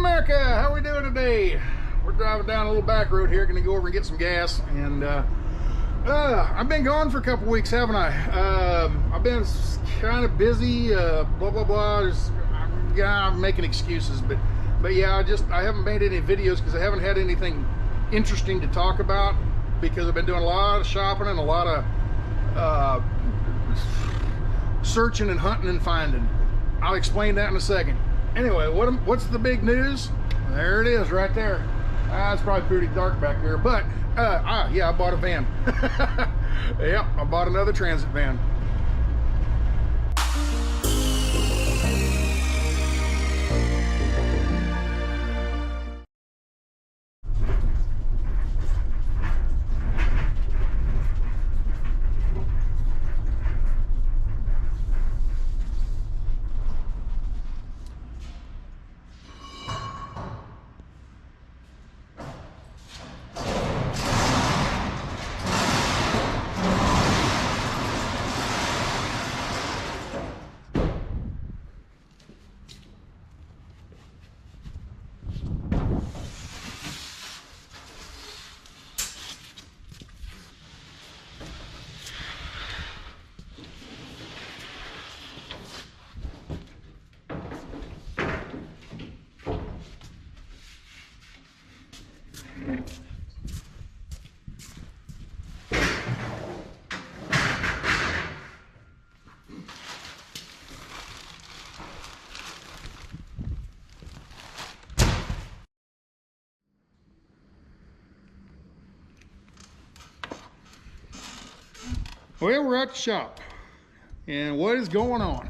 America, how are we doing today? We're driving down a little back road here, gonna go over and get some gas. And I've been gone for a couple weeks, haven't I? I've been kind of busy, blah blah blah. I'm making excuses, but yeah, I haven't made any videos because I haven't had anything interesting to talk about, because I've been doing a lot of shopping and a lot of searching and hunting and finding. I'll explain that in a second. Anyway, what's the big news? There it is right there. It's probably pretty dark back there, but yeah, I bought a van. Yep, I bought another transit van. Well, we're at the shop, and what is going on?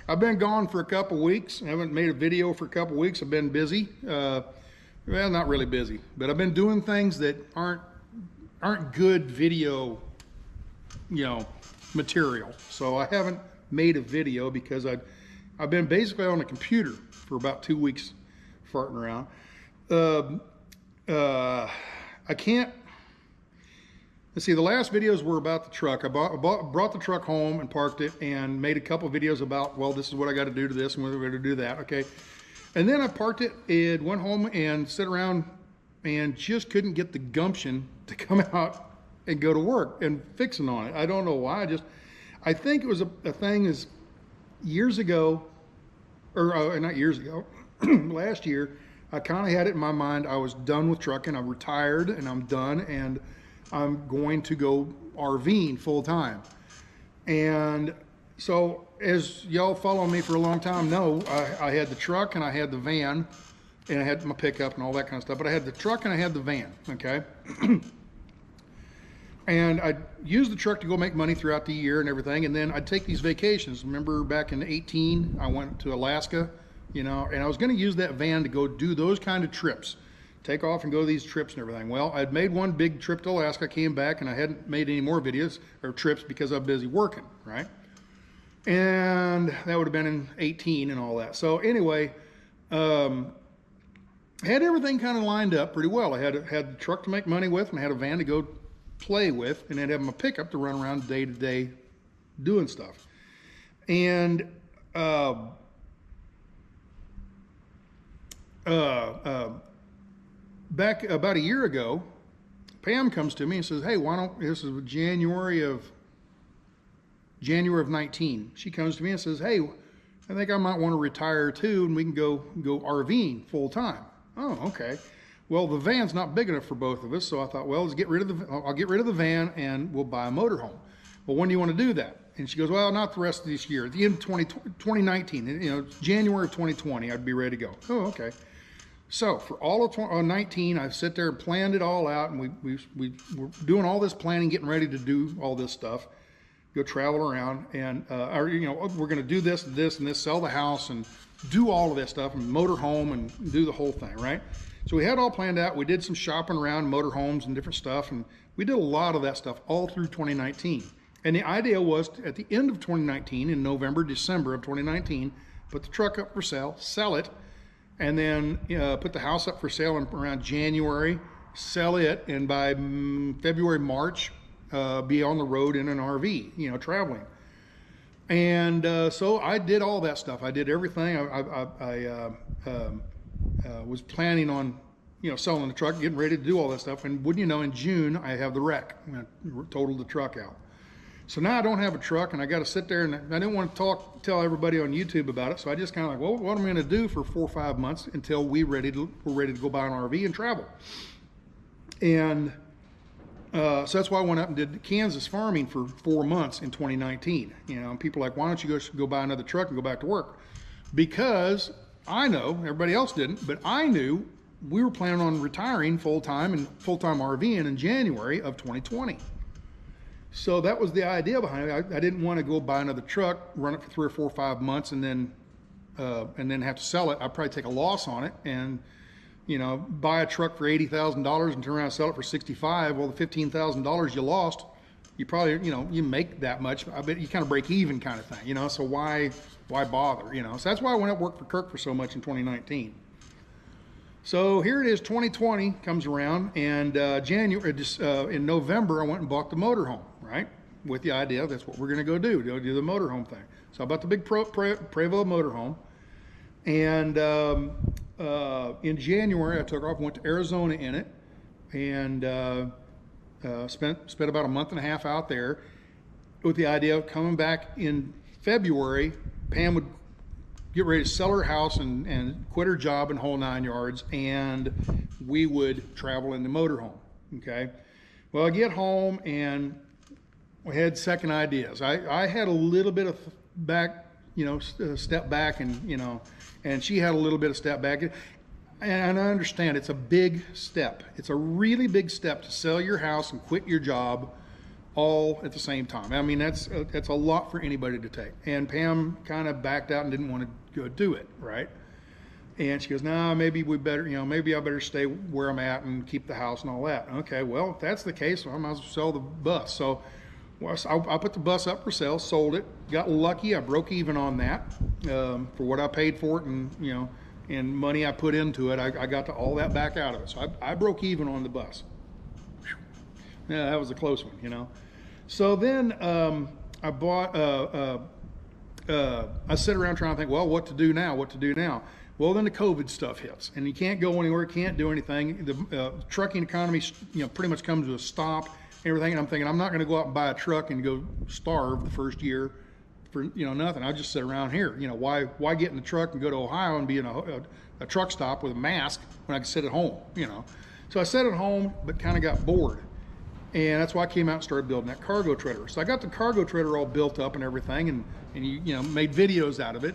I've been gone for a couple weeks. I haven't made a video for a couple weeks. I've been busy. Well, not really busy, but I've been doing things that aren't good video, material. So I haven't made a video because I've been basically on the computer for about 2 weeks, farting around. I can't. Let's see, the last videos were about the truck. I brought the truck home and parked it and made a couple of videos about, well, this is what I got to do to this and we're going to do that, okay? And then I parked it and went home and sat around and just couldn't get the gumption to come out and go to work and fixing on it. I don't know why. I think it was a thing is years ago, or not years ago, last year, I kind of had it in my mind. I was done with trucking. I'm retired and I'm done, and I'm going to go RVing full time. And so, as y'all follow me for a long time know, I had the truck and I had the van and I had my pickup and all that kind of stuff, but I had the truck and I had the van, okay? And I used the truck to go make money throughout the year and everything, and then I'd take these vacations. Remember back in 18, I went to Alaska, and I was gonna use that van to go do those kind of trips. Take off and go to these trips and everything. Well, I'd made one big trip to Alaska, came back, and I hadn't made any more videos or trips because I'm busy working, right? And that would have been in 18 and all that. So anyway, had everything kind of lined up pretty well. I had the truck to make money with, and I had a van to go play with, and I'd have my pickup to run around day to day doing stuff. And back about a year ago, Pam comes to me and says, hey, this is January of 19. She comes to me and says, hey, I think I might want to retire too, and we can go RVing full time. Oh, okay. Well, the van's not big enough for both of us, so I thought, well, I'll get rid of the van and we'll buy a motorhome. Well, when do you want to do that? And she goes, well, not the rest of this year. At the end of 2019, January of 2020, I'd be ready to go. Oh, okay. So for all of 19, I sit there and planned it all out, and we were doing all this planning, getting ready to do all this stuff, go travel around, and we're going to do this and this and this, sell the house and do all of this stuff, and motor home and do the whole thing, right? So we had all planned out. We did some shopping around motor homes and different stuff, and we did a lot of that stuff all through 2019. And the idea was at the end of 2019, in November, December of 2019, put the truck up for sale, sell it, and then put the house up for sale in around January, sell it, and by February, March, be on the road in an RV, traveling. And so I did all that stuff. I did everything. was planning on, selling the truck, getting ready to do all that stuff. And wouldn't you know, in June, I have the wreck. I totaled the truck out. So now I don't have a truck, and I got to sit there, and I didn't want to tell everybody on YouTube about it. So I just kind of like, well, what am I going to do for 4 or 5 months until we're ready to go buy an RV and travel? And so that's why I went up and did Kansas farming for 4 months in 2019. And people are like, why don't you go buy another truck and go back to work? Because I know, everybody else didn't, but I knew we were planning on retiring full-time and full-time RVing in January of 2020. So that was the idea behind it. I didn't want to go buy another truck, run it for 3 or 4 or 5 months, and then have to sell it. I'd probably take a loss on it and, buy a truck for $80,000 and turn around and sell it for $65,000. Well, the $15,000 you lost, you probably, you make that much. I bet you kind of break even kind of thing, so why bother, So that's why I went up and worked for Kirk for so much in 2019. So here it is, 2020 comes around, and in November, I went and bought the motorhome, right? With the idea that's what we're going to go do the motorhome thing. So I bought the big Prevost motorhome, and in January, I took off, went to Arizona in it, and spent about a month and a half out there with the idea of coming back in February. Pam would get ready to sell her house and quit her job and whole 9 yards, and we would travel in the motorhome, okay? Well, I get home, and we had second ideas. I had a little bit of back, step back, and she had a little bit of step back. And I understand it's a big step. It's a really big step to sell your house and quit your job all at the same time. I mean, that's a lot for anybody to take. And Pam kind of backed out and didn't want to go do it, right? And she goes, no, maybe we better, maybe I better stay where I'm at and keep the house and all that. Okay, well, if that's the case, I might as well sell the bus. So I put the bus up for sale, sold it, got lucky. I broke even on that for what I paid for it, and and money I put into it. I got all that back out of it. So I broke even on the bus. Yeah, that was a close one, So then I bought, I sit around trying to think, well, what to do now? Well, then the COVID stuff hits, and you can't go anywhere, can't do anything. The trucking economy, pretty much comes to a stop, everything. And I'm thinking, I'm not going to go out and buy a truck and go starve the first year for, nothing. I'll just sit around here. Why get in the truck and go to Ohio and be in a truck stop with a mask when I can sit at home, So I sat at home, but kind of got bored. And that's why I came out and started building that cargo trailer. So I got the cargo trailer all built up and everything, and made videos out of it.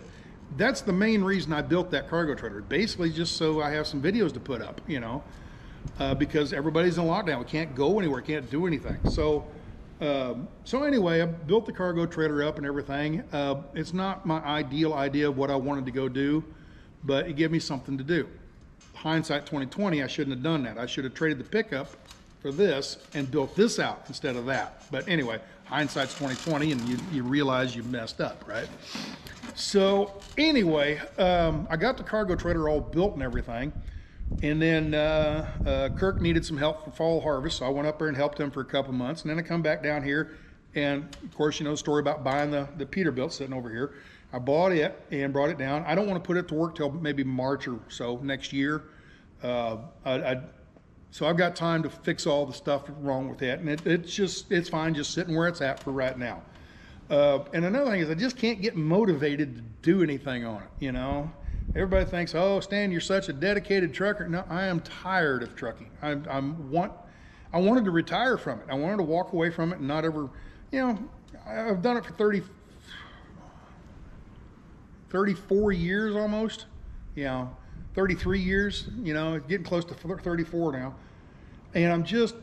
That's the main reason I built that cargo trailer. Basically just so I have some videos to put up, because everybody's in lockdown. We can't go anywhere, can't do anything. So anyway, I built the cargo trailer up and everything. It's not my ideal idea of what I wanted to go do, but it gave me something to do. Hindsight 2020, I shouldn't have done that. I should have traded the pickup for this and built this out instead of that. But anyway, hindsight's 2020, and you realize you messed up, right? So anyway, I got the cargo trailer all built and everything, and then Kirk needed some help for fall harvest, so I went up there and helped him for a couple months, and then I come back down here, and of course, the story about buying the Peterbilt sitting over here. I bought it and brought it down. I don't want to put it to work till maybe March or so next year. So I've got time to fix all the stuff wrong with it, and it's fine just sitting where it's at for right now. And another thing is I just can't get motivated to do anything on it, Everybody thinks, oh, Stan, you're such a dedicated trucker. No, I am tired of trucking. I wanted to retire from it. I wanted to walk away from it and not ever, I've done it for 34 years almost, 33 years, getting close to 34 now. And I'm just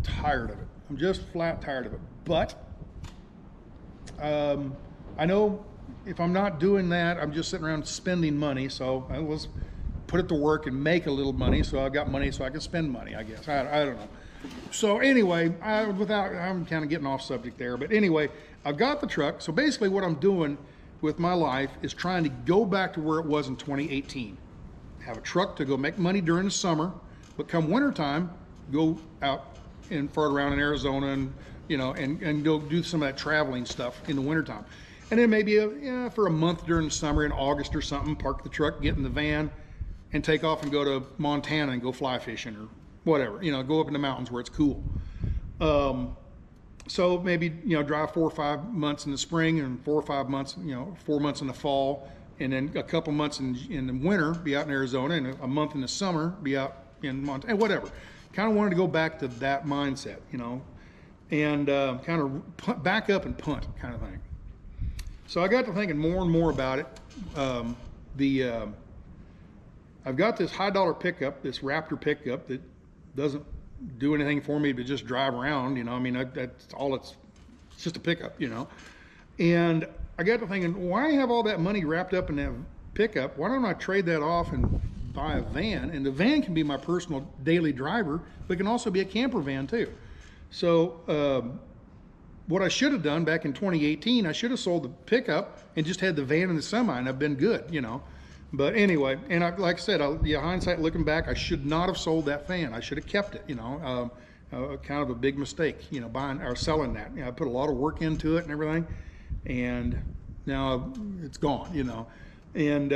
tired of it. I'm just flat tired of it. But I know if I'm not doing that, I'm just sitting around spending money. So I was put it to work and make a little money. So I got money so I can spend money, I guess. I don't know. So anyway, I'm kind of getting off subject there. But anyway, I've got the truck. So basically what I'm doing with my life is trying to go back to where it was in 2018. Have a truck to go make money during the summer, but come wintertime, go out and fart around in Arizona and, and go do some of that traveling stuff in the wintertime. And then maybe for a month during the summer in August or something, park the truck, get in the van, and take off and go to Montana and go fly fishing or whatever, you know, go up in the mountains where it's cool. So maybe, you know, drive 4 or 5 months in the spring and 4 or 5 months, you know, 4 months in the fall, and then a couple months in the winter, be out in Arizona, and a month in the summer, be out in Montana, whatever. Kind of wanted to go back to that mindset, you know, and kind of back up and punt kind of thing. So I got to thinking more and more about it. I've got this high dollar pickup, this Raptor pickup that doesn't do anything for me but just drive around, you know. I mean, that's all it's just a pickup, you know. And I got to thinking, why have all that money wrapped up in that pickup? Why don't I trade that off and buy a van? And the van can be my personal daily driver, but it can also be a camper van too. So what I should have done back in 2018, I should have sold the pickup and just had the van and the semi, and I've been good, you know. But anyway, and like I said, yeah, hindsight looking back, I should not have sold that fan. I should have kept it, you know. Kind of a big mistake, you know, buying or selling that. You know, I put a lot of work into it and everything, and now it's gone, you know. And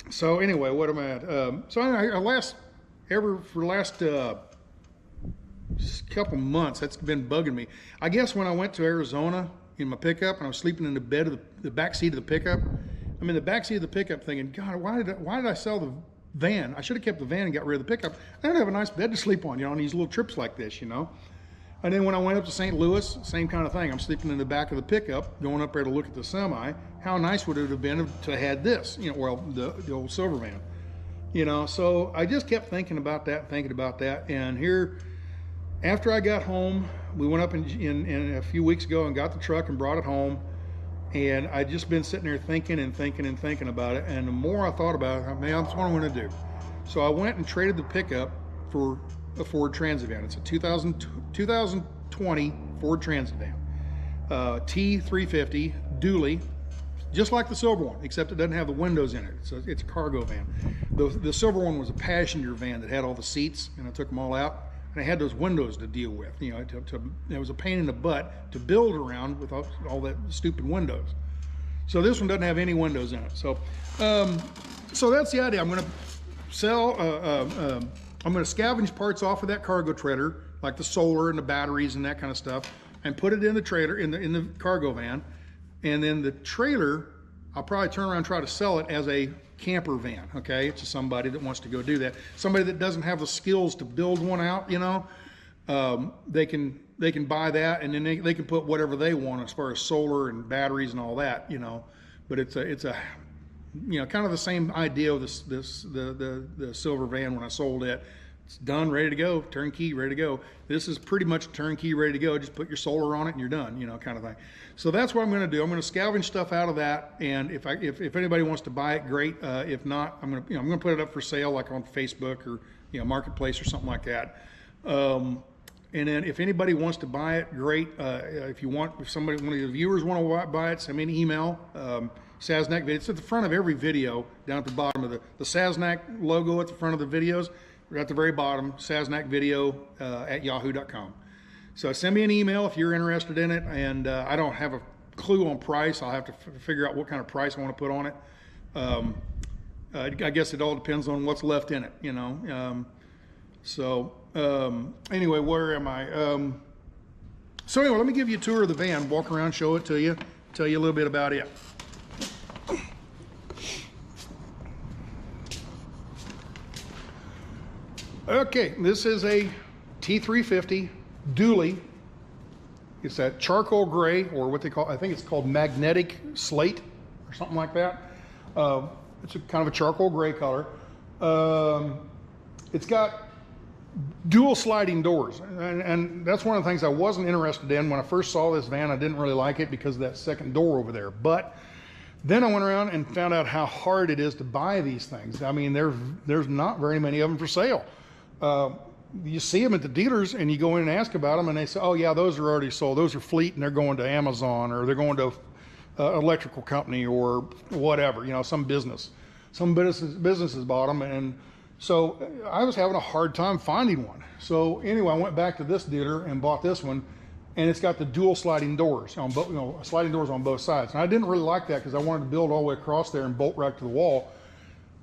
so anyway, what am I at? So for the last couple months, that's been bugging me. I guess when I went to Arizona in my pickup and I was sleeping in the bed of the back seat of the pickup, I'm in the back seat of the pickup thinking, God, why did I sell the van? I should have kept the van and got rid of the pickup. I don't have a nice bed to sleep on, you know, on these little trips like this, you know. And then when I went up to St. Louis, same kind of thing. I'm sleeping in the back of the pickup, going up there to look at the semi. How nice would it have been to have had this, you know, well, the old silver van, you know. So I just kept thinking about that, and here, after I got home, we went up in a few weeks ago and got the truck and brought it home. And I'd just been sitting there thinking about it. And the more I thought about it, man, that's what I'm going to do. So I went and traded the pickup for a Ford Transit van. It's a 2020 Ford Transit van, T350 dually, just like the silver one, except it doesn't have the windows in it. It's a cargo van. The silver one was a passenger van that had all the seats, and I took them all out. And I had those windows to deal with, you know. It was a pain in the butt to build around with all that stupid windows. So this one doesn't have any windows in it. So, so that's the idea. I'm going to sell. I'm going to scavenge parts off of that cargo trailer, like the solar and the batteries and that kind of stuff, and put it in the trailer in the cargo van. And then the trailer, I'll probably turn around and try to sell it as a camper van, okay, to somebody that wants to go do that. Somebody that doesn't have the skills to build one out, you know, they can buy that, and then they can put whatever they want as far as solar and batteries and all that, you know. But it's a you know, kind of the same idea of the silver van when I sold it. It's done, ready to go, turnkey, ready to go. This is pretty much turnkey, ready to go. Just put your solar on it and you're done, you know, kind of thing. So that's what I'm going to do. I'm going to scavenge stuff out of that, and if anybody wants to buy it, great. If not, I'm going to put it up for sale, like on Facebook or, you know, Marketplace or something like that. And then if anybody wants to buy it, great. If one of the viewers want to buy it, send me an email. Sasnak video. It's at the front of every video, down at the bottom of the Sasnak logo at the front of the videos. We're at the very bottom, sasnakvideo at yahoo.com. So send me an email if you're interested in it, and I don't have a clue on price. I'll have to figure out what kind of price I want to put on it. I guess it all depends on what's left in it, you know. Anyway, where am I? So anyway, let me give you a tour of the van, walk around, show it to you, tell you a little bit about it. Okay, this is a T350 dually. It's that charcoal gray, or what they call, I think it's called magnetic slate or something like that. It's kind of a charcoal gray color. It's got dual sliding doors, and that's one of the things I wasn't interested in when I first saw this van. I didn't really like it because of that second door over there. But then I went around and found out how hard it is to buy these things. I mean, there's not very many of them for sale. You see them at the dealers, and you go in and ask about them, and they say, oh yeah, those are already sold. Those are fleet, and they're going to Amazon, or they're going to electrical company, or whatever, you know, some business. Some businesses bought them, and so I was having a hard time finding one. So anyway, I went back to this dealer and bought this one, and it's got the dual sliding doors on both, you know, sliding doors on both sides. And I didn't really like that because I wanted to build all the way across there and bolt right to the wall.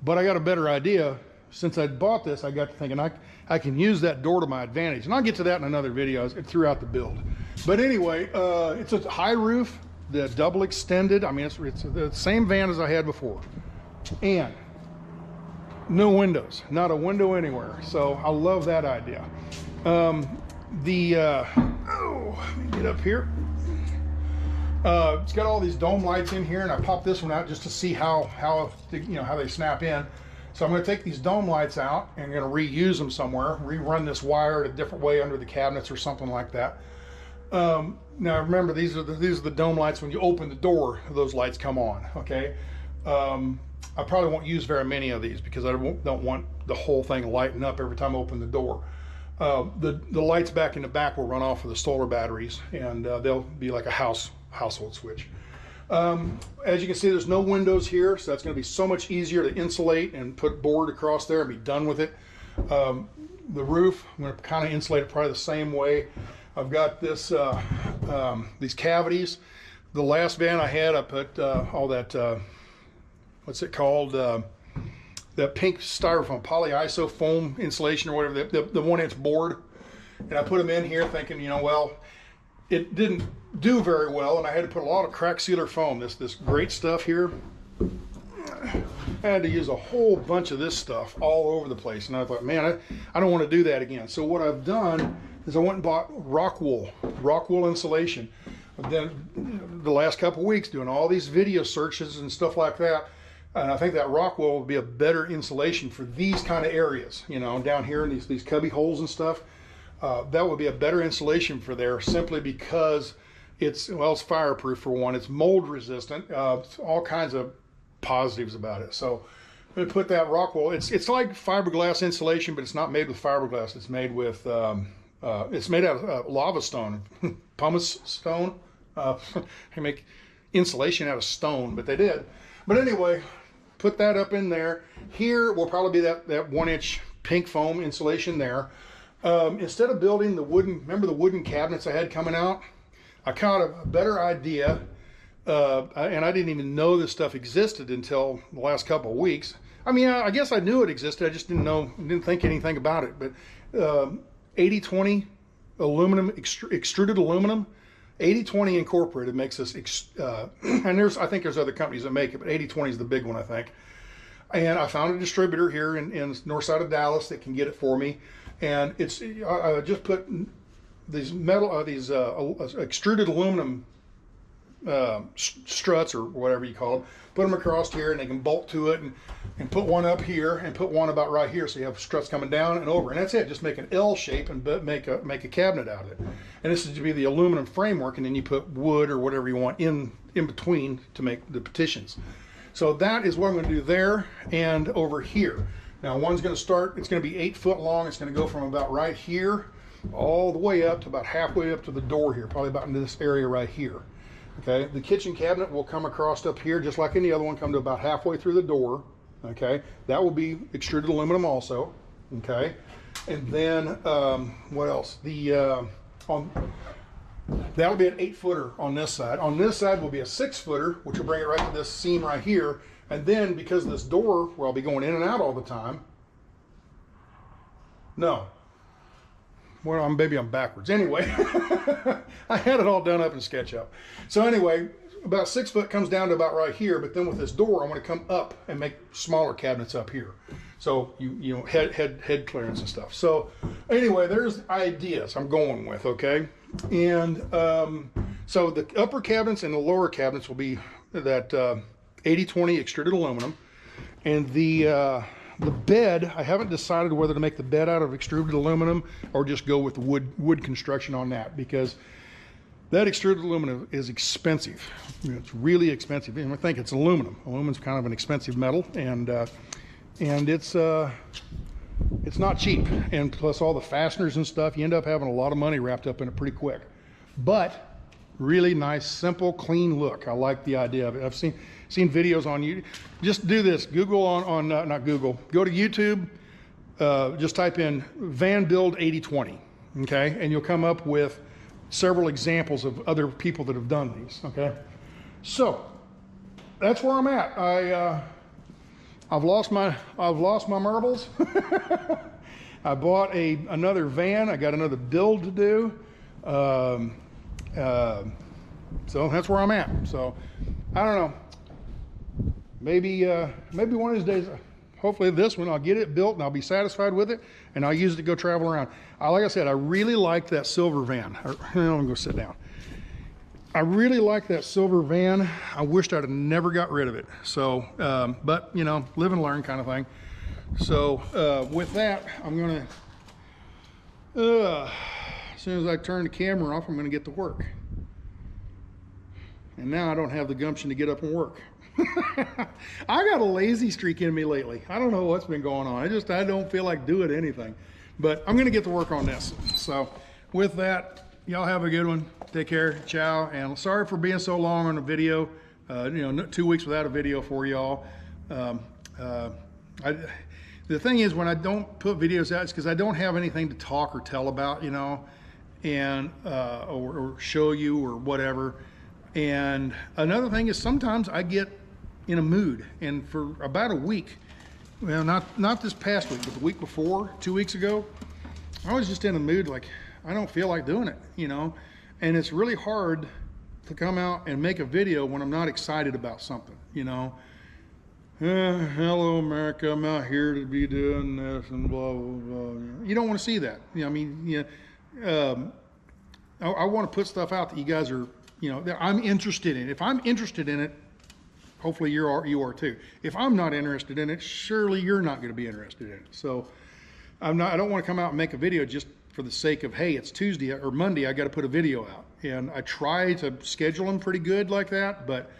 But I got a better idea. Since I bought this, I got to thinking I can use that door to my advantage. And I'll get to that in another video throughout the build. But anyway, it's a high roof, the double extended. I mean, it's the same van as I had before. And no windows, not a window anywhere. So I love that idea. Oh, let me get up here. It's got all these dome lights in here, and I popped this one out just to see how they snap in. So I'm going to take these dome lights out and I'm going to reuse them somewhere, rerun this wire a different way under the cabinets or something like that. Now remember, these are the dome lights. When you open the door, those lights come on. Okay. I probably won't use very many of these because I don't want the whole thing lighting up every time I open the door. The lights back in the back will run off of the solar batteries, and they'll be like a household switch. As you can see, there's no windows here, so that's going to be so much easier to insulate and put board across there and be done with it. The roof, I'm going to kind of insulate it probably the same way. I've got this these cavities. The last van I had, I put all that what's it called, the pink styrofoam polyiso foam insulation or whatever, the 1-inch board, and I put them in here thinking, you know, well, it didn't do very well, and I had to put a lot of crack sealer foam, this great stuff here. I had to use a whole bunch of this stuff all over the place, and I thought, man, I don't want to do that again. So what I've done is I went and bought Rockwool Insulation. I've done the last couple of weeks doing all these video searches and stuff like that, and I think that Rockwool will be a better insulation for these kind of areas, you know, down here in these cubby holes and stuff. That would be a better insulation for there, simply because it's fireproof for one, it's mold resistant, all kinds of positives about it. So I'm going to put that Rockwool. It's like fiberglass insulation, but it's not made with fiberglass. It's made with it's made out of lava stone, pumice stone. They make insulation out of stone, but they did. But anyway, put that up in there. Here will probably be that 1-inch pink foam insulation there. Instead of building the wooden, remember the wooden cabinets I had coming out? I caught a better idea, and I didn't even know this stuff existed until the last couple of weeks. I mean, I guess I knew it existed, I just didn't think anything about it. But 80/20 aluminum, extruded aluminum, 80/20 Incorporated makes this, and I think there's other companies that make it, but 80/20 is the big one, I think. And I found a distributor here in north side of Dallas that can get it for me. And I just put these extruded aluminum struts, or whatever you call them, put them across here, and they can bolt to it, and put one up here and put one about right here, so you have struts coming down and over, and that's it. Just make an L shape and make a cabinet out of it. And this is to be the aluminum framework, and then you put wood or whatever you want in between to make the partitions. So that is what I'm going to do there and over here. Now one's going to start, it's going to be 8 foot long. It's going to go from about right here all the way up to about halfway up to the door here, probably about into this area right here. Okay, the kitchen cabinet will come across up here just like any other one, come to about halfway through the door. Okay, that will be extruded aluminum also. Okay, and then what else? That'll be an 8-footer on this side. On this side will be a 6-footer, which will bring it right to this seam right here. And then because of this door, where I'll be going in and out all the time. No. Well, maybe I'm backwards. Anyway, I had it all done up in SketchUp. So anyway, about 6 foot comes down to about right here, but then with this door, I want to come up and make smaller cabinets up here. So you know, head clearance and stuff. So anyway, there's ideas I'm going with, okay? And so the upper cabinets and the lower cabinets will be that 80/20 extruded aluminum. And the bed, I haven't decided whether to make the bed out of extruded aluminum or just go with the wood construction on that, because that extruded aluminum is expensive. It's really expensive, and I think it's aluminum. Aluminum's kind of an expensive metal, and it's not cheap. And plus all the fasteners and stuff, you end up having a lot of money wrapped up in it pretty quick. But really nice, simple, clean look. I like the idea of it. I've seen videos on YouTube. Just do this. Google not Google. Go to YouTube. Just type in van build 80/20. Okay, and you'll come up with several examples of other people that have done these. Okay, so that's where I'm at. I've lost my marbles. I bought another van. I got another build to do. So that's where I'm at. So I don't know. Maybe one of these days, hopefully this one, I'll get it built and I'll be satisfied with it and I'll use it to go travel around. Like I said, I really liked that silver van. I'm gonna go sit down. I really like that silver van. I wished I'd have never got rid of it. So, but you know, live and learn kind of thing. So with that, I'm gonna, as soon as I turn the camera off, I'm gonna get to work. And now I don't have the gumption to get up and work. I got a lazy streak in me lately. I don't know what's been going on. I don't feel like doing anything. But I'm gonna get to work on this. So with that, y'all have a good one. Take care, ciao, and sorry for being so long on a video. You know, 2 weeks without a video for y'all. The thing is, when I don't put videos out, it's because I don't have anything to talk or tell about, you know, and or show you or whatever. And another thing is sometimes I get in a mood, and for about a week, well, not this past week, but the week before, 2 weeks ago, I was just in a mood like I don't feel like doing it, you know. And it's really hard to come out and make a video when I'm not excited about something, you know. Hello America, I'm out here to be doing this and blah blah blah. You don't want to see that. You know, I mean, you know, I want to put stuff out that you guys are, you know, that I'm interested in. If I'm interested in it, hopefully you are too. If I'm not interested in it, surely you're not going to be interested in it. So I don't want to come out and make a video just for the sake of, hey, it's Tuesday or Monday, I got to put a video out. And I try to schedule them pretty good like that, but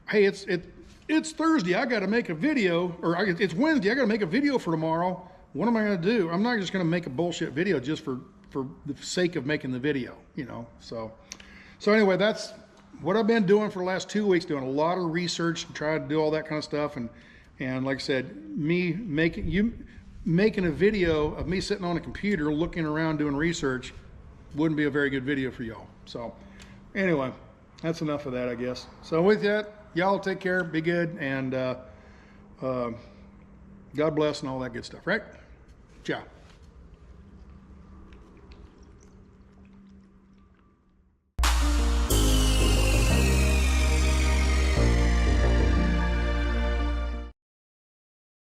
hey, it's Thursday, I got to make a video, or it's Wednesday, I got to make a video for tomorrow. What am I going to do? I'm not just going to make a bullshit video just for the sake of making the video, you know. So anyway, that's what I've been doing for the last 2 weeks, doing a lot of research and trying to do all that kind of stuff. And like I said, me making a video of me sitting on a computer looking around doing research wouldn't be a very good video for y'all. So anyway, that's enough of that, I guess. So with that, y'all take care, be good, and God bless and all that good stuff, right? Ciao.